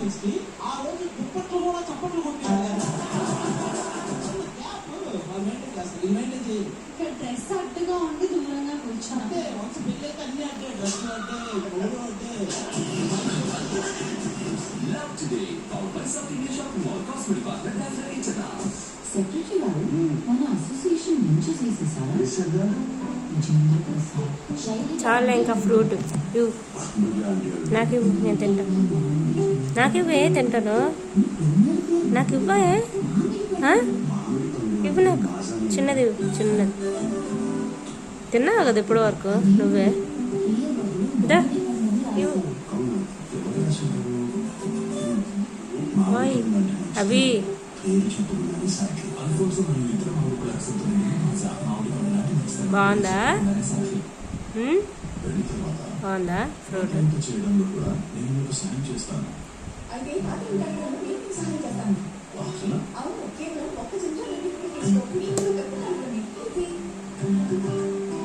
Performance కి ఆ రోజు దుప్పట్లు కూడా చప్పట్లు కొట్టారు. ఇక్కడ డ్రెస్ అడ్డుగా ఉండి దూరంగా కూర్చోండి. అంటే వన్స్ పెళ్ళైతే అన్ని అంటే డ్రెస్ అంటే గోడు అంటే సెక్రటరీ గారు మన అసోసియేషన్ నుంచి చేసేసారా? చాలా ఇంకా ఫ్రూట్ ఇవ్వు, నాకు ఇవ్వు, నేను తింటాను. నాకు ఇవ్వే, తింటాను. నాకు ఇవ్వే, ఇవ్వు నాకు చిన్నది ఇవ్వు, చిన్నది. తిన్నావు కదా ఇప్పటి వరకు నువ్వే. దా ఇవ్వు. అవి బాగుందా? బాగుందా ఫ్రూట్? అయితే